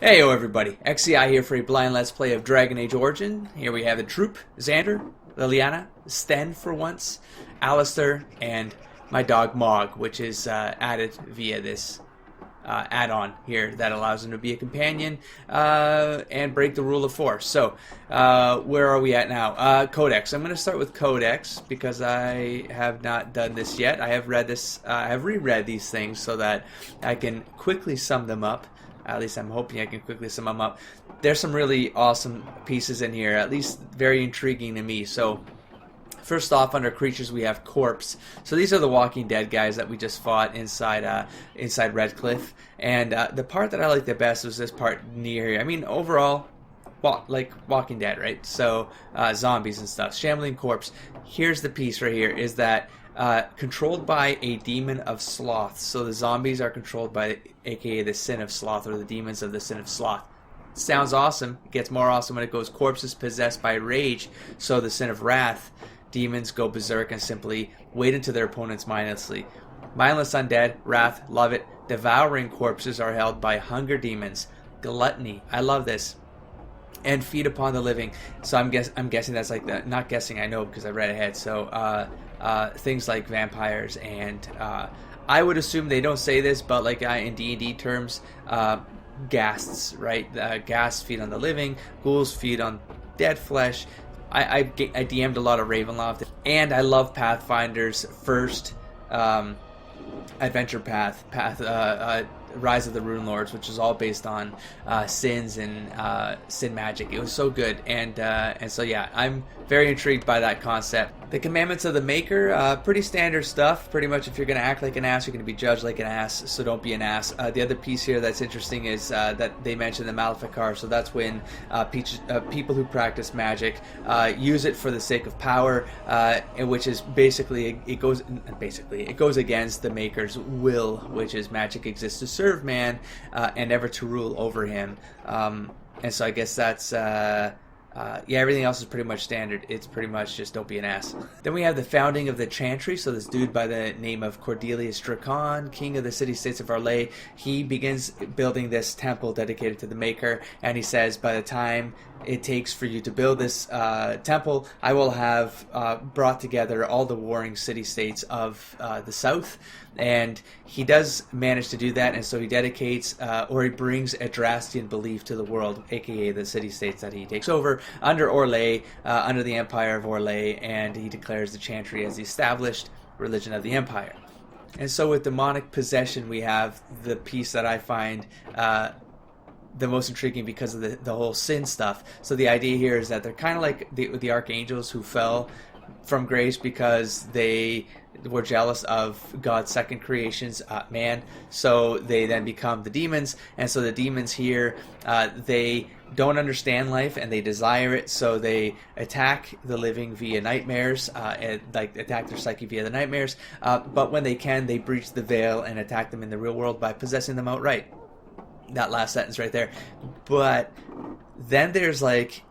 Heyo everybody, XCI here for a blind let's play of Dragon Age Origin. Here we have the troop, Xander, Liliana, Sten for once, Alistair, and my dog Mog, which is added via this add-on here that allows him to be a companion and break the rule of four. So, where are we at now? Codex. I'm going to start with Codex because I have not done this yet. I have read this, I have reread these things so that I can quickly sum them up. At least I'm hoping I can quickly sum them up. There's some really awesome pieces in here, at least very intriguing to me. So, first off, under creatures we have corpse. So these are the Walking Dead guys that we just fought inside Redcliffe. And the part that I like the best was this part near here. I mean, overall, like Walking Dead, right? So zombies and stuff. Shambling corpse. Here's the piece right here, is that controlled by a demon of sloth. So the zombies are controlled by, aka the sin of sloth, or the demons of the sin of sloth. Sounds awesome. It gets more awesome when it goes corpses possessed by rage. So the sin of wrath. Demons go berserk and simply wade into their opponents mindlessly. Mindless undead, wrath, love it. Devouring corpses are held by hunger demons. Gluttony, I love this. And feed upon the living. So I'm guessing that's like the, not guessing, I know because I read ahead. So things like vampires and I would assume they don't say this, but like in D&D terms, ghasts, right? Ghasts feed on the living. Ghouls feed on dead flesh. I DM'd a lot of Ravenloft, and I love Pathfinder's first adventure path, Rise of the Rune Lords, which is all based on sins and sin magic. It was so good, and so yeah, I'm very intrigued by that concept. The commandments of the Maker, pretty standard stuff. Pretty much, if you're going to act like an ass, you're going to be judged like an ass, so don't be an ass. The other piece here that's interesting is that they mentioned the Maleficar, so that's when people who practice magic use it for the sake of power, which is basically, it goes against the Maker's will, which is magic exists to serve man and never to rule over him. And so I guess that's yeah, everything else is pretty much standard. It's pretty much just don't be an ass. Then we have the founding of the Chantry. So this dude by the name of Cordelius Dracon, king of the city-states of Arlay, he begins building this temple dedicated to the Maker, and he says, by the time it takes for you to build this temple, I will have brought together all the warring city-states of the south. And he does manage to do that, and so he dedicates, or he brings a Drastian belief to the world, aka the city-states that he takes over, under Orlais, under the Empire of Orlais, and he declares the Chantry as the established religion of the Empire. And so with demonic possession, we have the piece that I find the most intriguing because of the whole sin stuff. So the idea here is that they're kind of like the archangels who fell from grace because they were jealous of God's second creations, man. So they then become the demons, and so the demons here, they don't understand life and they desire it, so they attack the living via nightmares, and like attack their psyche via the nightmares. But when they can, they breach the veil and attack them in the real world by possessing them outright. That last sentence right there. But then there's like,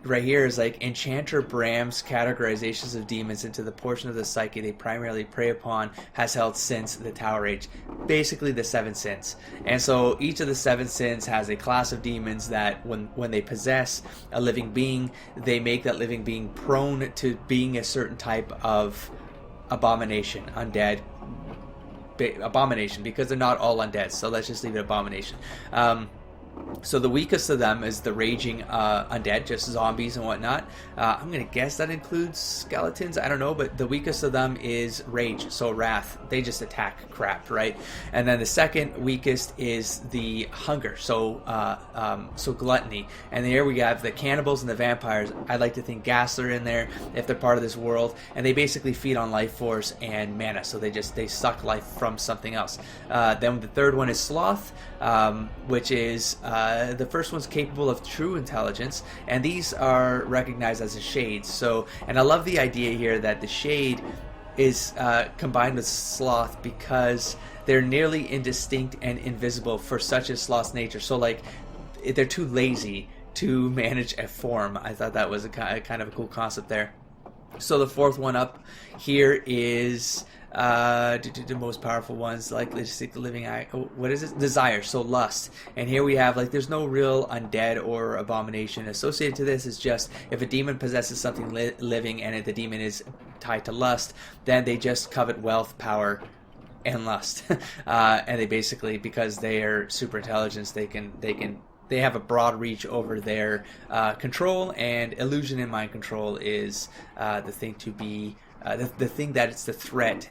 right here is like Enchanter Bram's categorizations of demons into the portion of the psyche they primarily prey upon has held since the Tower Age. Basically the 7 sins. And so each of the 7 sins has a class of demons that when they possess a living being, they make that living being prone to being a certain type of abomination, undead, abomination, because they're not all undead, so let's just leave it abomination. So the weakest of them is the raging undead, just zombies and whatnot. I'm going to guess that includes skeletons. I don't know, but the weakest of them is rage, so wrath. They just attack crap, right? And then the second weakest is the hunger, so gluttony. And here we have the cannibals and the vampires. I'd like to think ghastly are in there if they're part of this world, and they basically feed on life force and mana, so they suck life from something else. Then the third one is sloth, which is the first one's capable of true intelligence, and these are recognized as a shade. So, and I love the idea here that the shade is combined with sloth because they're nearly indistinct and invisible for such a sloth's nature. So like, they're too lazy to manage a form. I thought that was a kind of a cool concept there. So the fourth one up here is The most powerful ones, like let's seek the living eye. What is it? Desire. So lust. And here we have like there's no real undead or abomination associated to this. It's just if a demon possesses something living and the demon is tied to lust, then they just covet wealth, power, and lust. And they basically, because they are super intelligence, they have a broad reach over their control, and illusion and mind control is the thing to be. The thing that it's the threat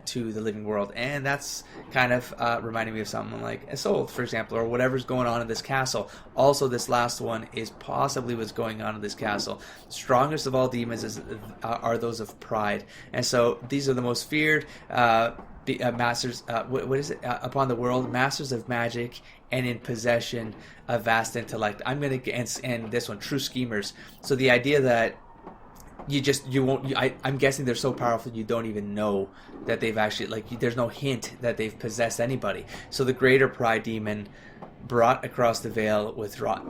to the living world, and that's kind of reminding me of something like a soul, for example, or whatever's going on in this castle. Also, this last one is possibly what's going on in this castle. Strongest of all demons are those of pride, and so these are the most feared masters. What is it? Upon the world, masters of magic and in possession of vast intellect. I'm gonna and this one, true schemers. So the idea that I'm guessing they're so powerful you don't even know that they've actually, like, there's no hint that they've possessed anybody. So the greater pride demon brought across the veil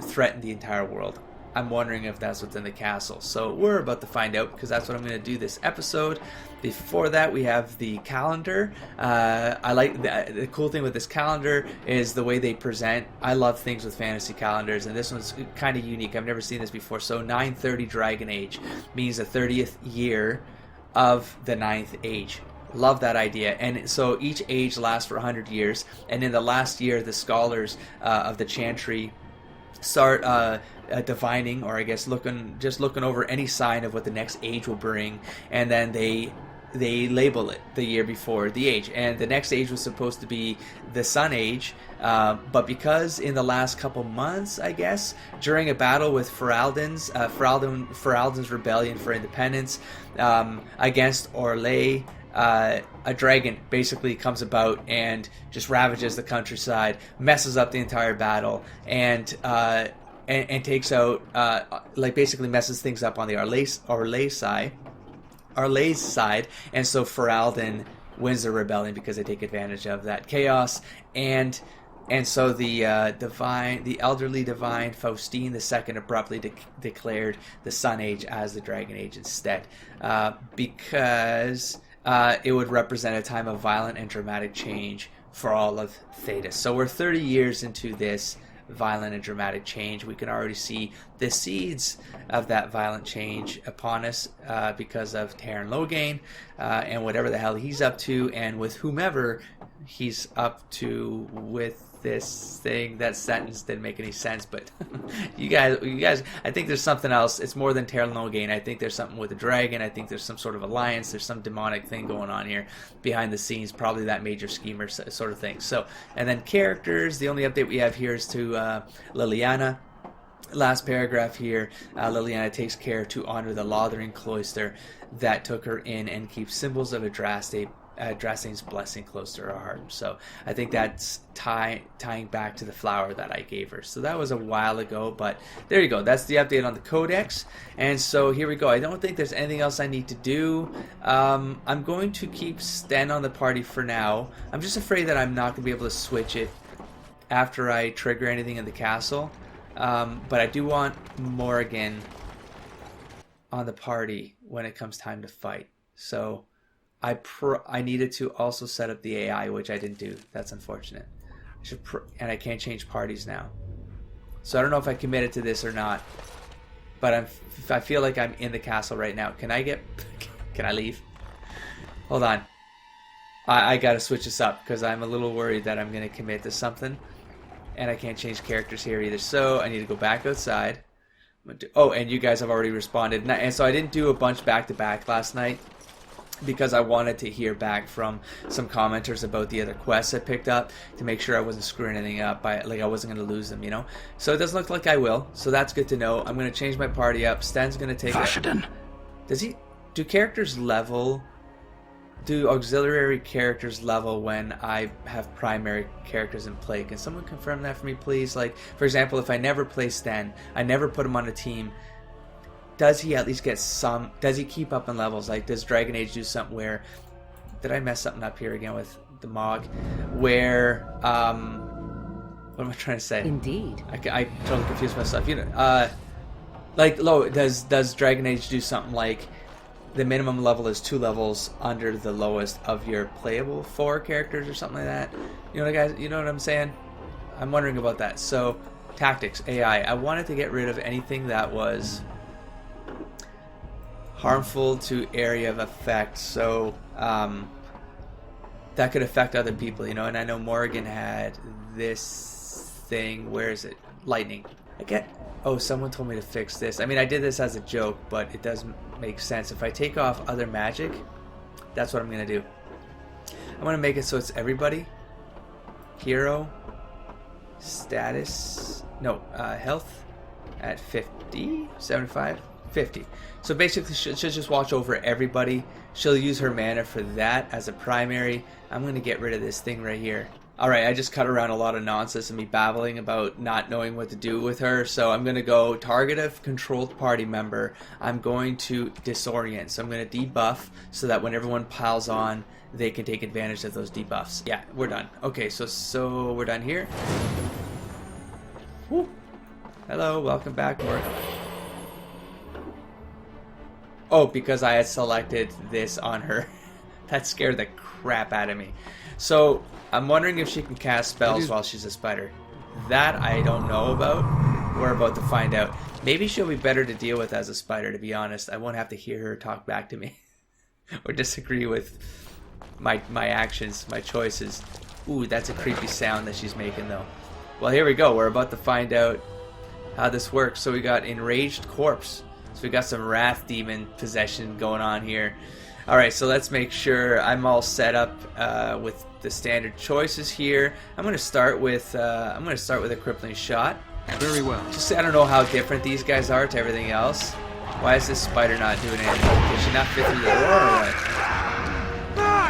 threatened the entire world. I'm wondering if that's what's in the castle. So we're about to find out, because that's what I'm going to do this episode. Before that, we have the calendar. I like the cool thing with this calendar is the way they present. I love things with fantasy calendars, and this one's kind of unique. I've never seen this before. So 930 Dragon Age means the 30th year of the 9th age. Love that idea. And so each age lasts for 100 years, and in the last year, the scholars of the Chantry start divining, or I guess looking over any sign of what the next age will bring, and then they label it the year before the age. And the next age was supposed to be the Sun Age, but because in the last couple months, I guess, during a battle with Ferelden's rebellion for independence against Orlais, a dragon basically comes about and just ravages the countryside, messes up the entire battle, and takes out, basically messes things up on the Orlais side, and so Ferelden wins the rebellion because they take advantage of that chaos, and so the elderly divine Faustine II abruptly declared the Sun Age as the Dragon Age instead, because it would represent a time of violent and dramatic change for all of Thedas. So we're 30 years into this violent and dramatic change. We can already see the seeds of that violent change upon us because of Taron Logain and whatever the hell he's up to, and with whomever he's up to with this thing. That sentence didn't make any sense, but you guys, I think there's something else. It's more than Taron Logain. I think there's something with a dragon. I think there's some sort of alliance. There's some demonic thing going on here behind the scenes, probably that major schemer sort of thing. So, and then characters, the only update we have here is to Liliana. Last paragraph here, Liliana takes care to honor the Lothering cloister that took her in and keeps symbols of Adrastane's blessing close to her heart. So I think that's tying back to the flower that I gave her. So that was a while ago, but there you go. That's the update on the Codex. And so here we go. I don't think there's anything else I need to do. I'm going to keep Sten on the party for now. I'm just afraid that I'm not going to be able to switch it after I trigger anything in the castle. But I do want Morrigan on the party when it comes time to fight. So I needed to also set up the AI, which I didn't do. That's unfortunate. And I can't change parties now. So I don't know if I committed to this or not. But I feel like I'm in the castle right now. Can I leave? Hold on. I gotta switch this up because I'm a little worried that I'm gonna commit to something. And I can't change characters here either. So I need to go back outside. Oh, and you guys have already responded. And so I didn't do a bunch back-to-back last night because I wanted to hear back from some commenters about the other quests I picked up to make sure I wasn't screwing anything up. I wasn't going to lose them, you know? So it doesn't look like I will. So that's good to know. I'm going to change my party up. Sten's going to take it. Do characters level... Do auxiliary characters level when I have primary characters in play? Can someone confirm that for me, please? Like, for example, if I never play Sten, I never put him on a team, does he at least get some... Does he keep up in levels? Like, does Dragon Age do something where... Did I mess something up here again with the Mog? Where, what am I trying to say? Indeed. I totally confused myself. You know, does Dragon Age do something like... the minimum level is 2 levels under the lowest of your playable 4 characters or something like that. You know, guys, you know what I'm saying? I'm wondering about that. So, tactics, AI. I wanted to get rid of anything that was harmful to area of effect. So, that could affect other people, you know. And I know Morgan had this thing. Where is it? Lightning. Oh, someone told me to fix this. I mean, I did this as a joke, but it does make sense. If I take off other magic, that's what I'm going to do. I'm going to make it so it's everybody. Hero. Status. No, health at 50. 75. 50. So basically, she'll just watch over everybody. She'll use her mana for that as a primary. I'm going to get rid of this thing right here. Alright, I just cut around a lot of nonsense and me babbling about not knowing what to do with her. So I'm going to go target a controlled party member. I'm going to disorient. So I'm going to debuff so that when everyone piles on, they can take advantage of those debuffs. Yeah, we're done. Okay, so we're done here. Woo. Hello, welcome back, Morgan. Oh, because I had selected this on her. That scared the crap out of me. So, I'm wondering if she can cast spells while she's a spider. That I don't know about. We're about to find out. Maybe she'll be better to deal with as a spider, to be honest. I won't have to hear her talk back to me. Or disagree with my actions, my choices. Ooh, that's a creepy sound that she's making, though. Well, here we go. We're about to find out how this works. So we got Enraged Corpse. So we got some Wrath Demon possession going on here. Alright, so let's make sure I'm all set up with the standard choices here. I'm going to start with a Crippling Shot. Very well. Just I don't know how different these guys are to everything else. Why is this spider not doing anything? Did she not fit through the door or what?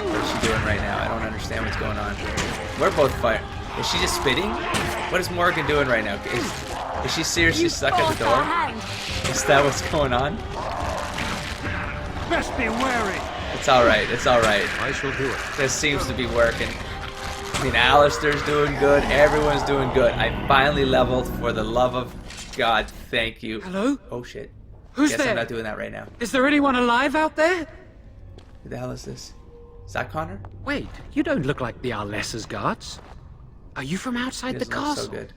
What is she doing right now? I don't understand what's going on. We're both fighting. Is she just spitting? What is Morgan doing right now? Is she seriously stuck at the door? Is that what's going on? Best be wary. It's alright, it's alright. I shall do it. This seems to be working. I mean, Alistair's doing good, everyone's doing good. I finally leveled, for the love of God, thank you. Hello? Oh shit. Who's Guess there? I'm not doing that right now. Is there anyone alive out there? Who the hell is this? Is that Connor? Wait, you don't look like the Arlessa's guards. Are you from outside the He doesn't look castle? so good.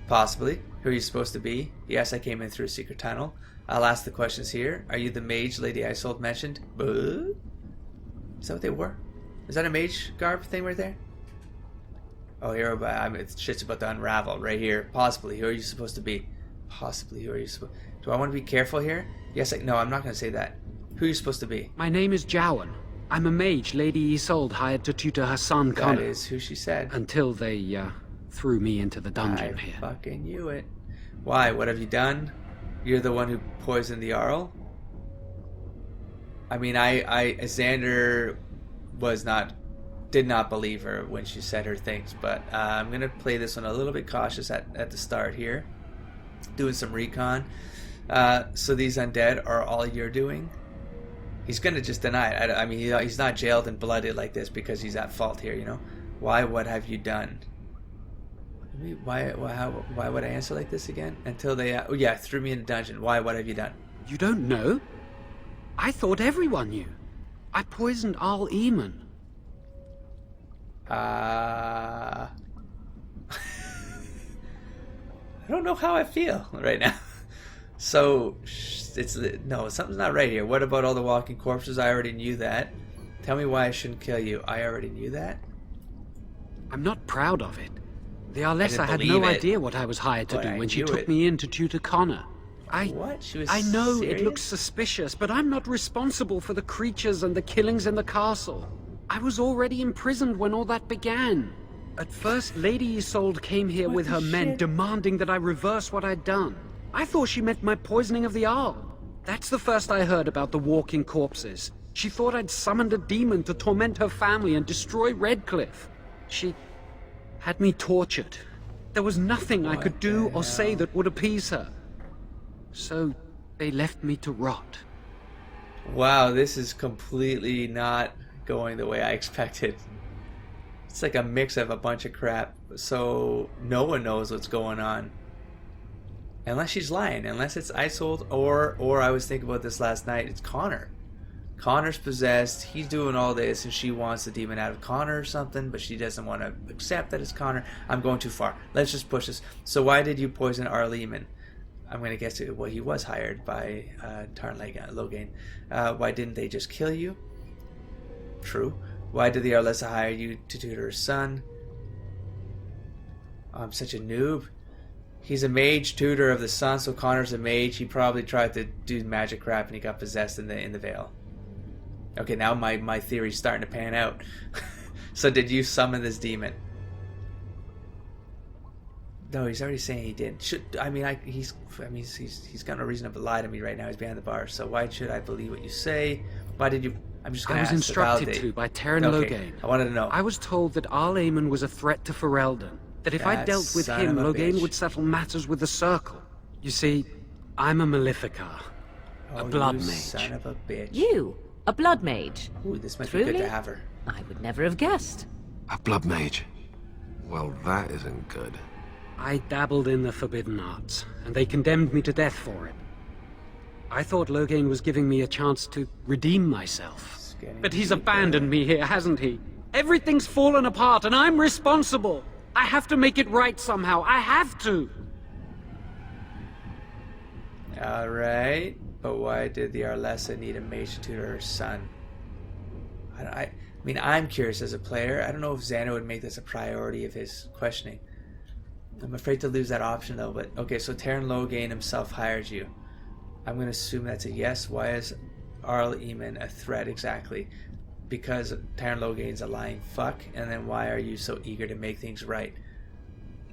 Possibly. Who are you supposed to be? Yes, I came in through a secret tunnel. I'll ask the questions here. Are you the mage Lady Isolde mentioned? Is that what they were? Is that a mage garb thing right there? Oh, here, shit's about to unravel right here. Possibly. Who are you supposed to be? Possibly. Who are you supposed? Do I want to be careful here? Yes. No, I'm not going to say that. Who are you supposed to be? My name is Jowan. I'm a mage Lady Isolde hired to tutor her son Connor. That is who she said. Until they threw me into the dungeon I here. fucking knew it. Why? What have you done? You're the one who poisoned the Arl? I mean, Xander did not believe her when she said her things, but I'm going to play this one a little bit cautious at the start here. Doing some recon. So these undead are all you're doing? He's going to just deny it. I mean, he's not jailed and blooded like this because he's at fault here, you know? Why? What have you done? Why would I answer like this again? Until they, threw me in a dungeon. Why? What have you done? You don't know? I thought everyone knew. I poisoned Al Eamon. I don't know how I feel right now. So, something's not right here. What about all the walking corpses? I already knew that. Tell me why I shouldn't kill you. I already knew that. I'm not proud of it. The Arlessa had no idea what I was hired to do when she took me in to tutor Connor. What? She was I know serious? It looks suspicious, but I'm not responsible for the creatures and the killings in the castle. I was already imprisoned when all that began. At first, Lady Isolde came here with her men demanding that I reverse what I'd done. I thought she meant my poisoning of the Arl. That's the first I heard about the walking corpses. She thought I'd summoned a demon to torment her family and destroy Redcliffe. She had me tortured. There was nothing I could do or say that would appease her. So they left me to rot. Wow, this is completely not going the way I expected. It's like a mix of a bunch of crap. So no one knows what's going on. Unless she's lying. Unless it's Isolde or I was thinking about this last night, it's Connor. Connor's possessed, he's doing all this, and she wants the demon out of Connor or something, but she doesn't want to accept that it's Connor. I'm going too far. Let's just push this. So why did you poison our Lehman? I'm going to guess it. Well, he was hired by Tarn Logain. Why didn't they just kill you? True. Why did the Arlessa hire you to tutor her son? Oh, I'm such a noob. He's a mage tutor of the sun, so Connor's a mage. He probably tried to do magic crap and he got possessed in the veil. Okay, now my theory's starting to pan out. So did you summon this demon? No, he's already saying he didn't. He's got no reason to lie to me right now. He's behind the bar. So why should I believe what you say? Why did you? I'm just gonna I was ask instructed to validate. by Terran Okay, Logain. I wanted to know. I was told that Arl Eamon was a threat to Ferelden. That if I That dealt with son him, of a Logain bitch. would settle matters with the Circle. You see, I'm a Maleficar. A blood you mage. Son of a bitch. You, a blood mage. Ooh, this might be Truly? good to have her. I would never have guessed. A blood mage. Well, that isn't good. I dabbled in the forbidden arts, and they condemned me to death for it. I thought Logain was giving me a chance to redeem myself. But he's abandoned me here, hasn't he? Everything's fallen apart, and I'm responsible! I have to make it right somehow. I have to! Alright, but why did the Arlessa need a mage to tutor her son? I mean, I'm curious as a player. I don't know if Xander would make this a priority of his questioning. I'm afraid to lose that option though, but okay, so Terran Logain himself hired you. I'm going to assume that's a yes. Why is Arl Eamon a threat exactly? Because Terran Logain's a lying fuck, and then why are you so eager to make things right?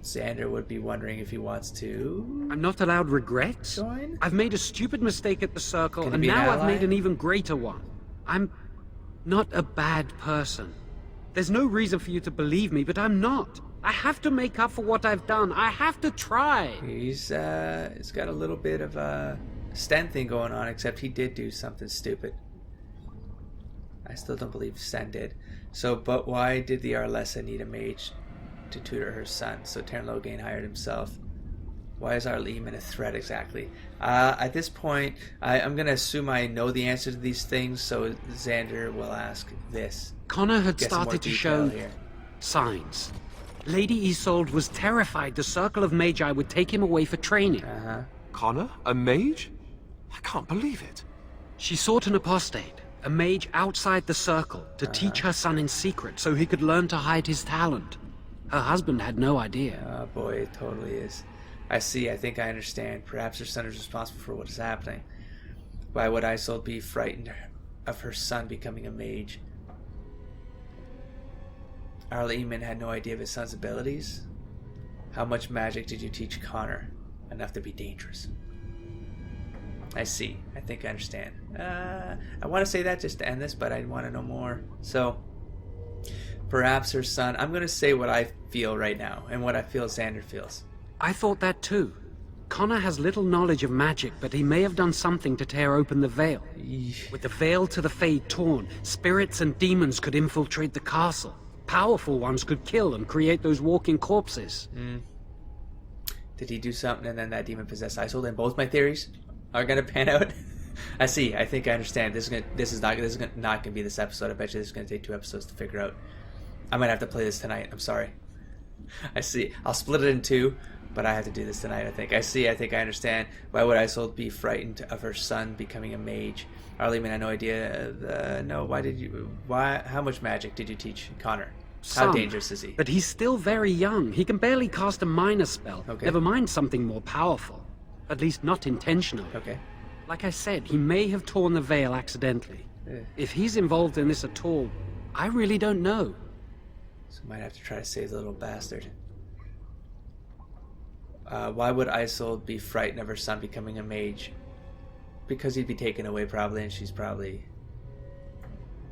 Xander would be wondering if he wants to... I'm not allowed regrets? Join? I've made a stupid mistake at the Circle, Can he and be an now I've ally? made an even greater one. I'm not a bad person. There's no reason for you to believe me, but I'm not. I have to make up for what I've done. I have to try. He's got a little bit of a Sten thing going on, except he did do something stupid. I still don't believe Sten did. So, but why did the Arlessa need a mage to tutor her son? So Terran Logain hired himself. Why is Arl Eamon a threat exactly? At this point, I'm going to assume I know the answer to these things, so Xander will ask this. Connor had Get some more started to detail show here. signs. Lady Isolde was terrified the Circle of Magi would take him away for training. Uh-huh. Connor? A mage? I can't believe it. She sought an apostate, a mage outside the Circle, to teach her son in secret so he could learn to hide his talent. Her husband had no idea. Oh boy, it totally is. I see, I think I understand. Perhaps her son is responsible for what is happening. Why would Isolde be frightened of her son becoming a mage? Arl Eamon had no idea of his son's abilities. How much magic did you teach Connor? Enough to be dangerous. I see. I think I understand. I want to say that just to end this, but I want to know more. So, perhaps her son... I'm going to say what I feel right now, and what I feel Xander feels. I thought that too. Connor has little knowledge of magic, but he may have done something to tear open the veil. With the veil to the Fade torn, spirits and demons could infiltrate the castle. Powerful ones could kill and create those walking corpses. Did he do something and then that demon possessed Isolde? And both my theories are gonna pan out. I see. I think I understand. This is not gonna be this episode. I bet you this is gonna take 2 episodes to figure out. I might have to play this tonight. I'm sorry. I see. I'll split it in 2, but I have to do this tonight. I think. I see. I think I understand. Why would Isolde be frightened of her son becoming a mage? Arl Eamon had no idea. No. Why did you? Why? How much magic did you teach Connor? How Some, dangerous is he? But he's still very young. He can barely cast a minor spell. Okay. Never mind something more powerful. At least not intentionally. Okay. Like I said, he may have torn the veil accidentally. Yeah. If he's involved in this at all, I really don't know. So might have to try to save the little bastard. Why would Isolde be frightened of her son becoming a mage? Because he'd be taken away probably, and she's probably...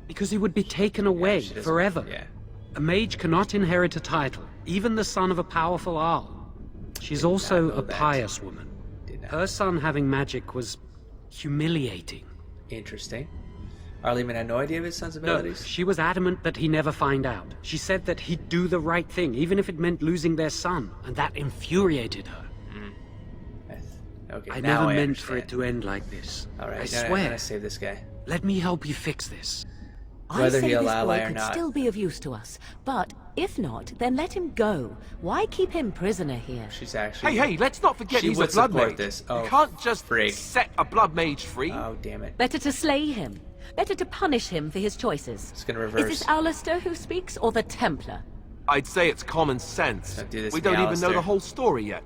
Because he would be taken away she doesn't- forever. Yeah. A mage cannot inherit a title, even the son of a powerful Arl. She's also know a that. pious woman. Did not. Her son having magic was humiliating. Interesting. Arl Eamon had no idea of his son's No, abilities? she was adamant that he never find out. She said that he'd do the right thing, even if it meant losing their son, and that infuriated her. Okay, I now never I meant understand. for it to end like this. Alright, I I'm swear. gonna save this guy. Let me help you fix this. Whether I say he'll this ally boy or could not. still be of use to us, but if not, then let him go. Why keep him prisoner here? She's actually... Hey, let's not forget She he's a would blood support mage. this. Oh, you can't just frig. set a blood mage free. Oh, damn it. Better to slay him. Better to punish him for his choices. It's gonna Is reverse. this Alistair who speaks, or the Templar? I'd say it's common sense. Don't do this We to me, don't even know Alistair. the whole story yet.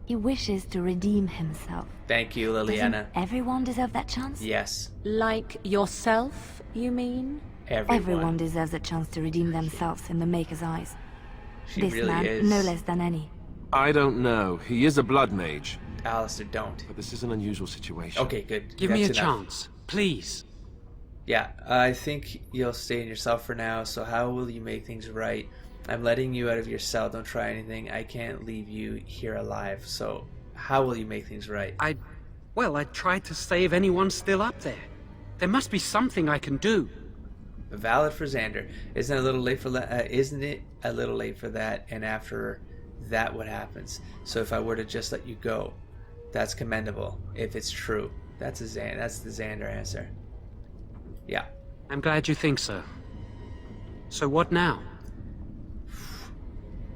He wishes to redeem himself. Thank you, Doesn't Liliana. everyone deserve that chance? Yes. Like yourself, you mean? Everyone deserves a chance to redeem themselves in the Maker's eyes. She This really man, is. no less than any. I don't know. He is a blood mage, Alistair, don't. but this is an unusual situation. Okay, good. Give me a That's enough. chance, please. Yeah, I think you'll stay in yourself for now, so how will you make things right? I'm letting you out of your cell, don't try anything. I can't leave you here alive, so how will you make things right? I tried to save anyone still up there. There must be something I can do. Valid for Xander. Isn't it a little late for isn't it a little late for that? And after that, what happens? So if I were to just let you go, that's commendable. If it's true, that's the Xander answer. Yeah. I'm glad you think so. So what now?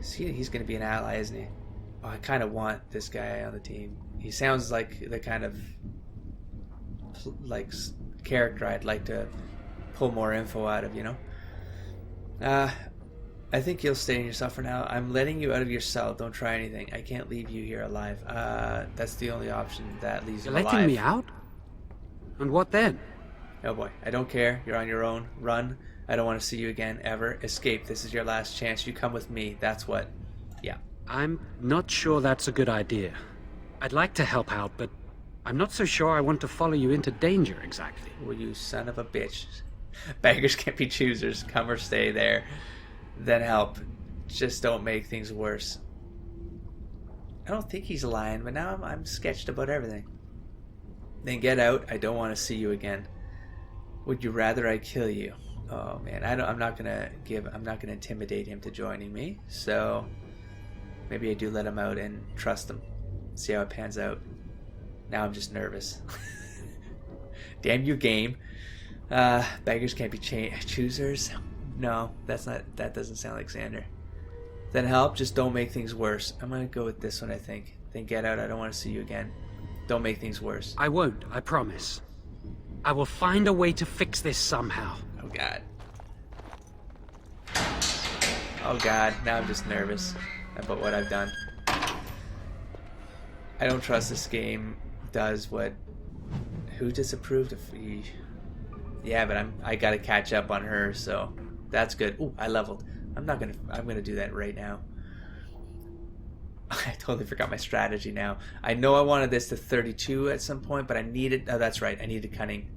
See, he's going to be an ally, isn't he? Oh, I kind of want this guy on the team. He sounds like the kind of character I'd like to pull more info out of, you know? I think you'll stay in yourself for now. I'm letting you out of your cell. Don't try anything. I can't leave you here alive. That's the only option that leaves you You're alive. letting me out? And what then? Oh boy, I don't care. You're on your own. Run. I don't want to see you again, ever. Escape. This is your last chance. You come with me. That's what. Yeah. I'm not sure that's a good idea. I'd like to help out, but I'm not so sure I want to follow you into danger exactly. Well, you son of a bitch. Beggars can't be choosers. Come or stay there. Then help. Just don't make things worse. I don't think he's lying, but now I'm sketched about everything. Then get out. I don't want to see you again. Would you rather I kill you? Oh man, I'm not gonna intimidate him to joining me. So maybe I do let him out and trust him. See how it pans out. Now I'm just nervous. Damn you, game. Beggars can't be choosers. No, that doesn't sound like Xander. Then help, just don't make things worse. I'm gonna go with this one, I think. Then get out, I don't want to see you again. Don't make things worse. I won't, I promise. I will find a way to fix this somehow. Oh god. Oh god, now I'm just nervous about what I've done. I don't trust this game does what... Who disapproved of... Yeah, but I gotta catch up on her, so that's good. Ooh, I leveled. I'm gonna do that right now. I totally forgot my strategy now. I know I wanted this to 32 at some point, but I needed... Oh, that's right. I needed cunning.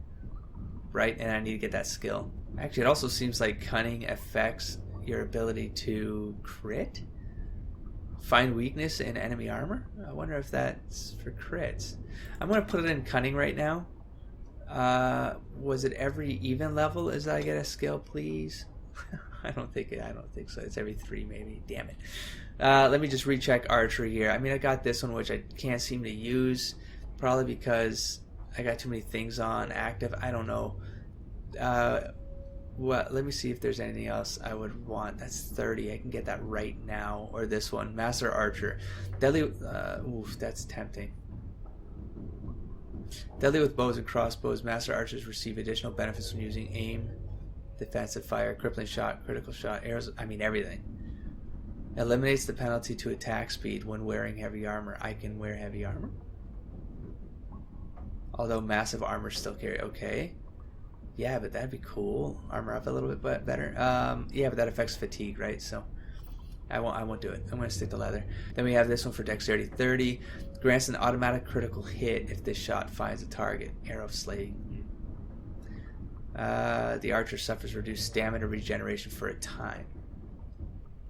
Right? And I need to get that skill. Actually, it also seems like cunning affects your ability to crit? Find weakness in enemy armor? I wonder if that's for crits. I'm going to put it in cunning right now. Was it every even level as I get a skill, please? I don't think so. It's every 3 maybe. Damn it. Let me just recheck archery here. I mean, I got this one, which I can't seem to use. Probably because I got too many things on active. I don't know. Let me see if there's anything else I would want. That's 30. I can get that right now. Or this one, Master Archer. Deadly. Oof, that's tempting. Deadly with bows and crossbows. Master Archers receive additional benefits when using aim, defensive fire, crippling shot, critical shot, arrows. I mean everything. Eliminates the penalty to attack speed when wearing heavy armor. I can wear heavy armor. Although massive armor still carry. Okay. Yeah, but that'd be cool. Armor up a little bit better. Yeah, but that affects fatigue, right? So I won't do it. I'm going to stick to leather. Then we have this one for dexterity 30. Grants an automatic critical hit if this shot finds a target. Arrow slaying. The archer suffers reduced stamina regeneration for a time.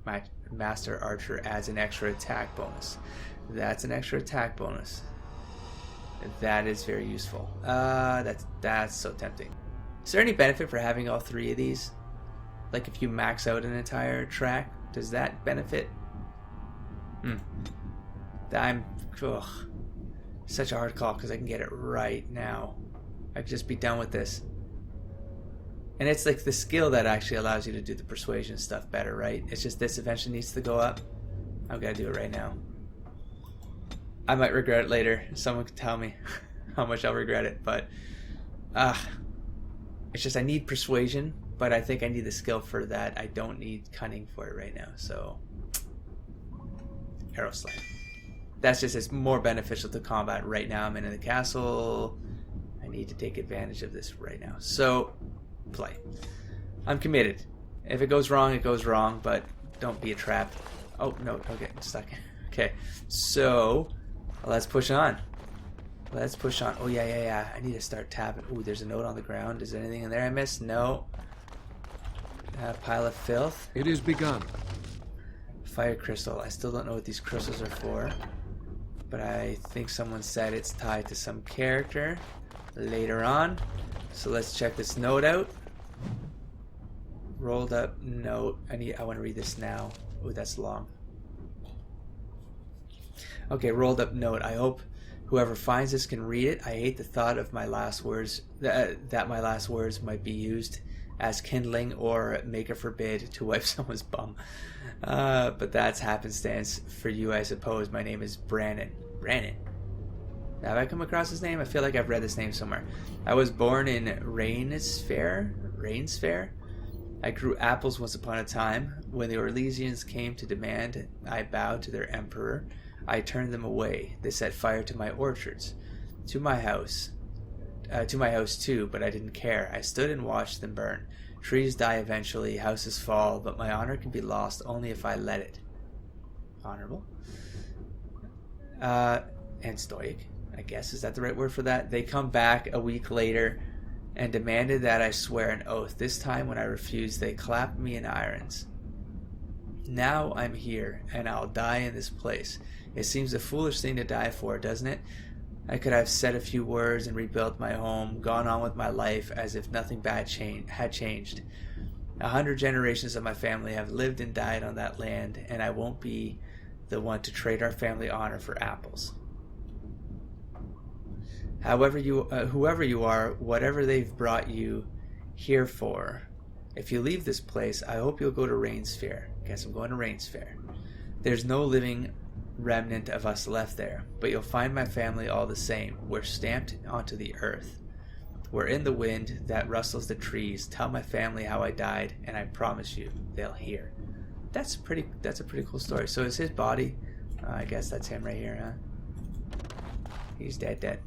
My Master Archer adds an extra attack bonus. That's an extra attack bonus. That is very useful. That's so tempting. Is there any benefit for having all 3 of these? Like if you max out an entire track, does that benefit? Such a hard call because I can get it right now. I could just be done with this. And it's like the skill that actually allows you to do the persuasion stuff better, right? It's just this eventually needs to go up. I've got to do it right now. I might regret it later. Someone can tell me how much I'll regret it, but it's just I need persuasion, but I think I need the skill for that. I don't need cunning for it right now, so arrow slam. That's just, it's more beneficial to combat right now. I'm in the castle. I need to take advantage of this right now. So play. I'm committed. If it goes wrong, it goes wrong, but don't be a trap. Oh no, okay, I'm stuck. Okay, so let's push on. Let's push on. Oh yeah. I need to start tapping. Ooh, there's a note on the ground. Is there anything in there I missed? No. Pile of filth. It is begun. Fire crystal. I still don't know what these crystals are for, but I think someone said it's tied to some character later on. So let's check this note out. Rolled up note. I want to read this now. Oh, that's long. Okay, rolled up note. I hope whoever finds this can read it. I hate the thought of my last words, that my last words might be used as kindling or make a forbid to wipe someone's bum. But that's happenstance for you, I suppose. My name is Brandon. Brandon. Have I come across his name? I feel like I've read this name somewhere. I was born in Rainsfair. I grew apples once upon a time. When the Orlesians came to demand I bow to their emperor, I turned them away. They set fire to my orchards, to my house too, but I didn't care. I stood and watched them burn. Trees die eventually, houses fall, but my honor can be lost only if I let it. Honorable? And stoic, I guess. Is that the right word for that? They come back a week later and demanded that I swear an oath. This time when I refused, they clapped me in irons. Now I'm here, and I'll die in this place. It seems a foolish thing to die for, doesn't it? I could have said a few words and rebuilt my home, gone on with my life as if nothing bad had changed. 100 generations of my family have lived and died on that land, and I won't be the one to trade our family honor for apples. Whoever you are, whatever they've brought you here for, if you leave this place, I hope you'll go to Rainsfair. Guess I'm going to Rainsfair. There's no living remnant of us left there, but you'll find my family all the same. We're stamped onto the earth. We're in the wind that rustles the trees. Tell my family how I died, and I promise you, they'll hear. That's a pretty cool story. So is his body? I guess that's him right here, huh? He's dead.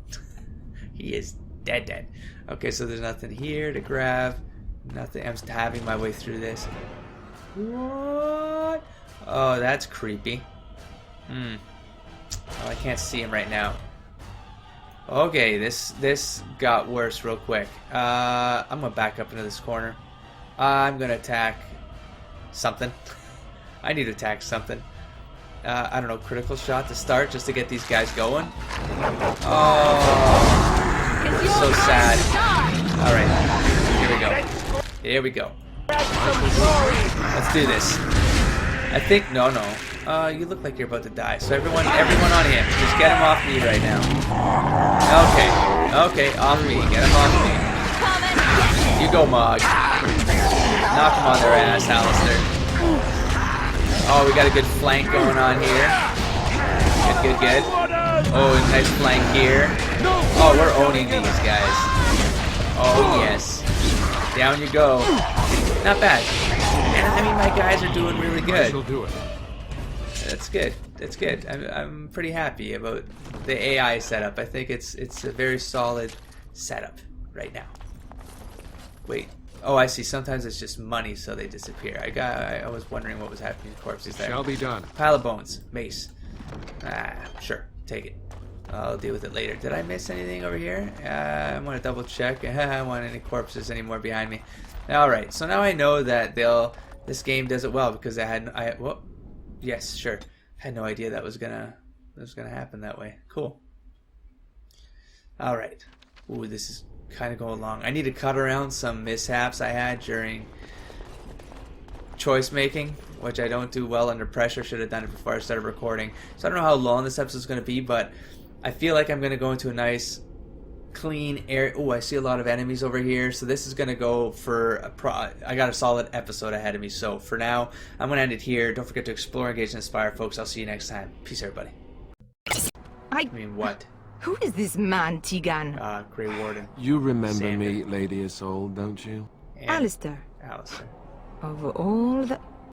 He is dead. Okay, so there's nothing here to grab. Nothing. I'm stabbing my way through this. What? Oh, that's creepy. Oh, I can't see him right now. Okay, this got worse real quick. I'm gonna back up into this corner. I'm gonna attack something. I need to attack something. I don't know, critical shot to start just to get these guys going. Oh, so sad. Alright, here we go. Let's do this. I think, no. You look like you're about to die. So everyone on him. Just get him off me right now. Okay, off me. Get him off me. You go, Mog. Knock him on their ass, Alistair. Oh, we got a good flank going on here. Good. Oh, nice flank here. Oh, we're owning these guys. Oh, yes. Down you go. Not bad. I mean, my guys are doing really good. She'll do it. That's good. I'm pretty happy about the AI setup. I think it's a very solid setup right now. Wait. Oh, I see. Sometimes it's just money, so they disappear. I was wondering what was happening to corpses there. Shall be done. Pile of bones. Mace. Sure. Take it. I'll deal with it later. Did I miss anything over here? I want to double check. I don't want any corpses anymore behind me. Alright, so now I know that this game does it well because yes, sure. Had no idea that was gonna happen that way. Cool. Alright. Ooh, this is kind of going long. I need to cut around some mishaps I had during choice making, which I don't do well under pressure. Should have done it before I started recording. So I don't know how long this episode is going to be, but I feel like I'm going to go into a nice clean air. Oh, I see a lot of enemies over here. So this is going to go for I got a solid episode ahead of me. So for now, I'm going to end it here. Don't forget to explore, engage, and inspire, folks. I'll see you next time. Peace, everybody. I mean, what? Who is this man, Tegan? Grey Warden. You remember Sander. me, Lady Isolde, don't you? And Alistair. Alistair. Of all the...